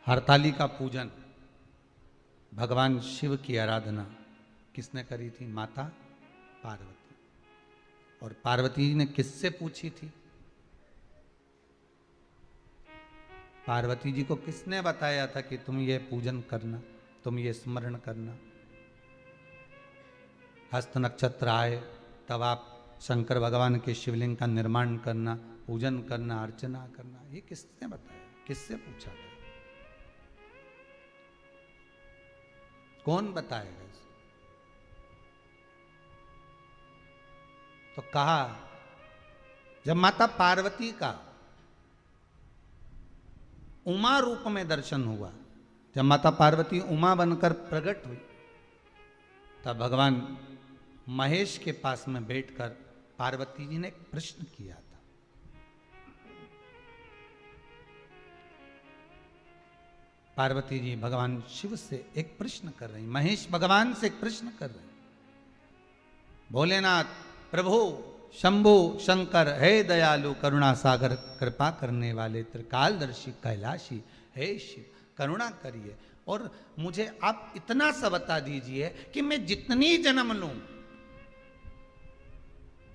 हरताली का पूजन, भगवान शिव की आराधना किसने करी थी? माता पार्वती। और पार्वती ने किससे पूछी थी? पार्वती जी को किसने बताया था कि तुम ये पूजन करना, तुम ये स्मरण करना? हस्त नक्षत्र आए तब आप शंकर भगवान के शिवलिंग का निर्माण करना, पूजन करना, अर्चना करना, ये किसने बताया? किससे पूछा था? कौन बताएगा इसे? तो कहा जब माता पार्वती का उमा रूप में दर्शन हुआ, जब माता पार्वती उमा बनकर प्रकट हुई, तब भगवान महेश के पास में बैठकर पार्वती जी ने एक प्रश्न किया था। पार्वती जी भगवान शिव से एक प्रश्न कर रही, महेश भगवान से एक प्रश्न कर रहे, भोलेनाथ प्रभु शंभु शंकर, हे दयालु करुणा सागर, कृपा करने वाले त्रिकालदर्शी कैलाशी, हे शिव करुणा करिए और मुझे आप इतना सा बता दीजिए कि मैं जितनी जन्म लूं,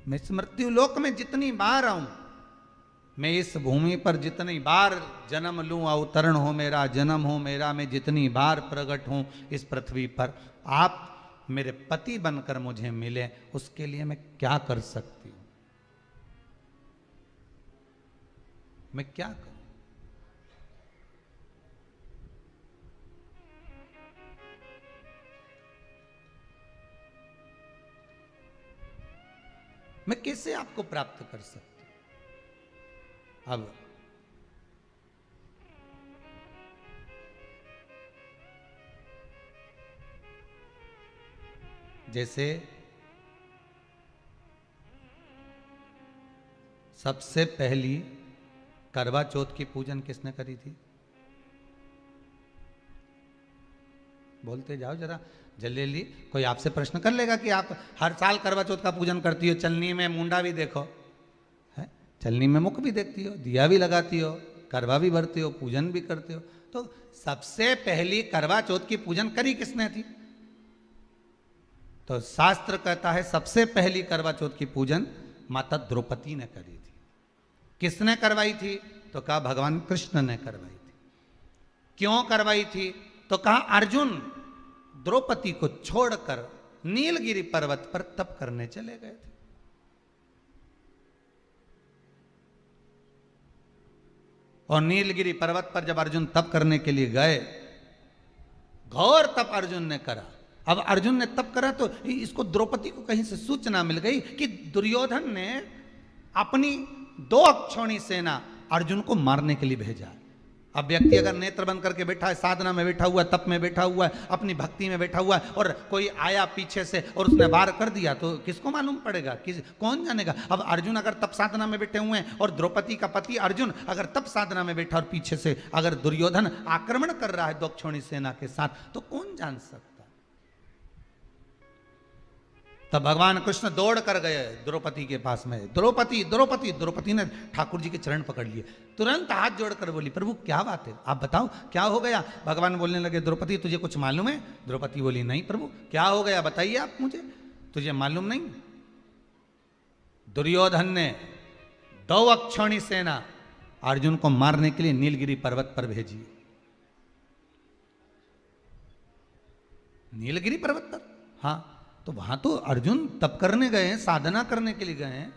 मैं इस मृत्यु लोक में जितनी बार आऊं, मैं इस भूमि पर जितनी बार जन्म लूं, अवतरण हो मेरा, जन्म हो मेरा, मैं जितनी बार प्रकट हूं इस पृथ्वी पर, आप मेरे पति बनकर मुझे मिले, उसके लिए मैं क्या कर सकती हूं? मैं क्या करूं? मैं कैसे आपको प्राप्त कर सकती हूं? अब जैसे सबसे पहली करवा चौथ की पूजन किसने करी थी? बोलते जाओ जरा जल्दी। कोई आपसे प्रश्न कर लेगा कि आप हर साल करवा चौथ का पूजन करती हो, चलनी में मुंडा भी देखो है, चलनी में मुख भी देखती हो, दिया भी लगाती हो, करवा भी भरती हो, पूजन भी करते हो, तो सबसे पहली करवा चौथ की पूजन करी किसने थी? तो शास्त्र कहता है सबसे पहली करवा चौथ की पूजन माता द्रौपदी ने करी थी। किसने करवाई थी? तो कहा भगवान कृष्ण ने करवाई थी। क्यों करवाई थी? तो कहा अर्जुन द्रौपदी को छोड़कर नीलगिरी पर्वत पर तप करने चले गए थे। और नीलगिरी पर्वत पर जब अर्जुन तप करने के लिए गए, घोर तप अर्जुन ने करा। अब अर्जुन ने तप करा तो इसको द्रौपदी को कहीं से सूचना मिल गई कि दुर्योधन ने अपनी 2 अक्षौणी सेना अर्जुन को मारने के लिए भेजा। अब व्यक्ति अगर नेत्र बंद करके बैठा है, साधना में बैठा हुआ है, तप में बैठा हुआ है, अपनी भक्ति में बैठा हुआ है, और कोई आया पीछे से और उसने वार कर दिया तो किसको मालूम पड़ेगा? कौन जानेगा? अब अर्जुन अगर तप साधना में बैठे हुए हैं और द्रौपदी का पति अर्जुन अगर तप साधना में बैठा और पीछे से अगर दुर्योधन आक्रमण कर रहा है 2 अक्षौणी सेना के साथ, तो कौन जान सकता? तब भगवान कृष्ण दौड़ कर गए द्रौपदी के पास में। द्रौपदी द्रौपदी द्रौपदी ने ठाकुर जी के चरण पकड़ लिए, तुरंत हाथ जोड़कर बोली प्रभु क्या बात है, आप बताओ क्या हो गया? भगवान बोलने लगे द्रौपदी तुझे कुछ मालूम है? द्रौपदी बोली नहीं प्रभु, क्या हो गया बताइए आप मुझे, तुझे मालूम नहीं? दुर्योधन ने 2 अक्षौणी सेना अर्जुन को मारने के लिए नीलगिरी पर्वत पर भेजी। नीलगिरी पर्वत पर, हाँ, तो वहां तो अर्जुन तप करने गए हैं, साधना करने के लिए गए हैं,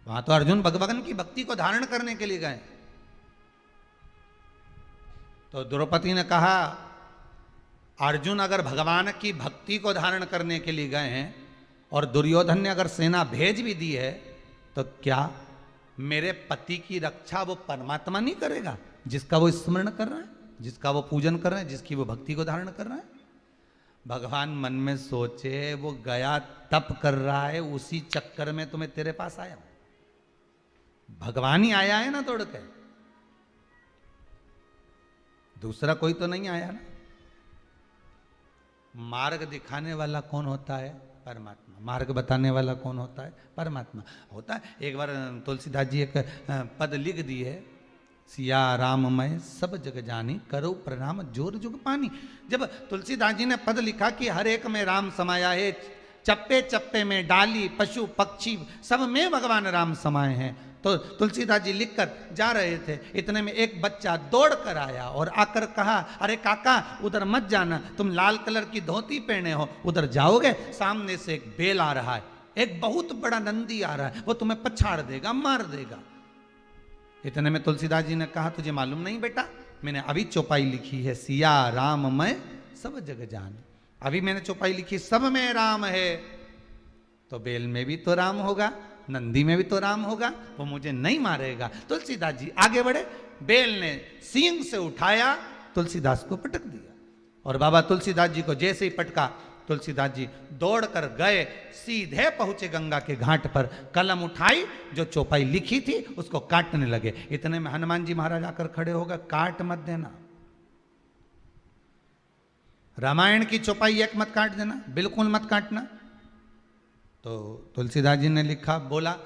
वहां तो अर्जुन भगवान की भक्ति को धारण करने के लिए गए। तो द्रौपदी ने कहा अर्जुन अगर भगवान की भक्ति को धारण करने के लिए गए हैं और दुर्योधन ने अगर सेना भेज भी दी है, तो क्या मेरे पति की रक्षा वो परमात्मा नहीं करेगा जिसका वो स्मरण कर रहे हैं, जिसका वो पूजन कर रहे हैं, जिसकी वो भक्ति को धारण कर रहे हैं? भगवान मन में सोचे वो गया तप कर रहा है, उसी चक्कर में तुम्हें तेरे पास आया, भगवान ही आया है ना तोड़ के, दूसरा कोई तो नहीं आया ना। मार्ग दिखाने वाला कौन होता है? परमात्मा। मार्ग बताने वाला कौन होता है? परमात्मा होता है। एक बार तुलसीदास जी एक पद लिख दिए सिया राम मैं सब जग जानी, करो प्रणाम जोर जुग पानी। जब तुलसीदास जी ने पद लिखा कि हर एक में राम समाया है, चप्पे चप्पे में डाली पशु पक्षी सब में भगवान राम समाये हैं, तो तुलसीदास जी लिखकर जा रहे थे, इतने में एक बच्चा दौड़ कर आया और आकर कहा, अरे काका उधर मत जाना, तुम लाल कलर की धोती पहने हो, उधर जाओगे सामने से एक बेल आ रहा है, एक बहुत बड़ा नंदी आ रहा है, वो तुम्हें पछाड़ देगा, मार देगा। इतने में तुलसीदास जी ने कहा, तुझे मालूम नहीं बेटा, मैंने अभी चौपाई लिखी है, सिया राम मैं सब जग जान, अभी मैंने चौपाई लिखी सब में राम है, तो बेल में भी तो राम होगा, नंदी में भी तो राम होगा, वो मुझे नहीं मारेगा। तुलसीदास जी आगे बढ़े, बेल ने सींग से उठाया, तुलसीदास को पटक दिया, और बाबा तुलसीदास जी को जैसे ही पटका, तुलसीदास जी दौड़कर गए, सीधे पहुंचे गंगा के घाट पर, कलम उठाई, जो चौपाई लिखी थी उसको काटने लगे। इतने में हनुमान जी महाराज आकर खड़े हो गए, काट मत देना, रामायण की चौपाई एक मत काट देना, बिल्कुल मत काटना। तो तुलसीदास जी ने लिखा, बोला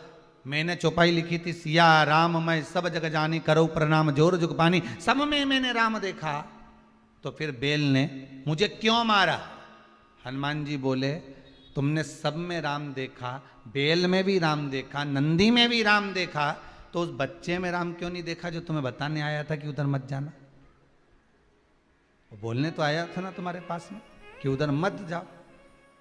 मैंने चौपाई लिखी थी, सिया राम मैं सब जग जानी, करो प्रणाम जोर जुग पानी, सब में मैंने राम देखा, तो फिर बेल ने मुझे क्यों मारा? हनुमान जी बोले, तुमने सब में राम देखा, बेल में भी राम देखा, नंदी में भी राम देखा, तो उस बच्चे में राम क्यों नहीं देखा जो तुम्हें बताने आया था कि उधर मत जाना? वो बोलने तो आया था ना तुम्हारे पास में कि उधर मत जाओ।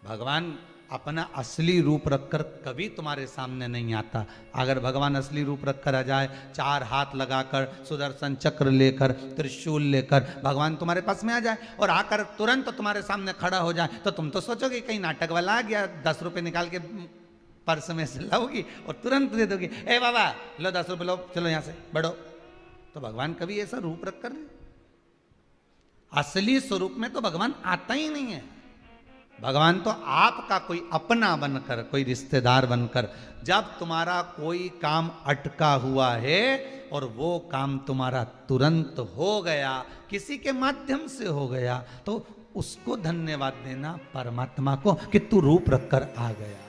भगवान अपना असली रूप रखकर कभी तुम्हारे सामने नहीं आता। अगर भगवान असली रूप रखकर आ जाए, चार हाथ लगाकर, सुदर्शन चक्र लेकर, त्रिशूल लेकर भगवान तुम्हारे पास में आ जाए और आकर तुरंत तुम्हारे सामने खड़ा हो जाए, तो तुम तो सोचोगे कहीं नाटक वाला आ गया, 10 रुपये निकाल के पर्स में से लाओगी और तुरंत दे दोगी, ए बाबा लो 10 रुपये लो, चलो यहाँ से बढ़ो। तो भगवान कभी ऐसा रूप रखकर नहीं, असली स्वरूप में तो भगवान आता ही नहीं है। भगवान तो आपका कोई अपना बनकर, कोई रिश्तेदार बनकर, जब तुम्हारा कोई काम अटका हुआ है और वो काम तुम्हारा तुरंत हो गया, किसी के माध्यम से हो गया, तो उसको धन्यवाद देना परमात्मा को कि तू रूप रखकर आ गया,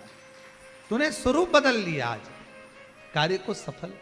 तूने स्वरूप बदल लिया, आज कार्य को सफल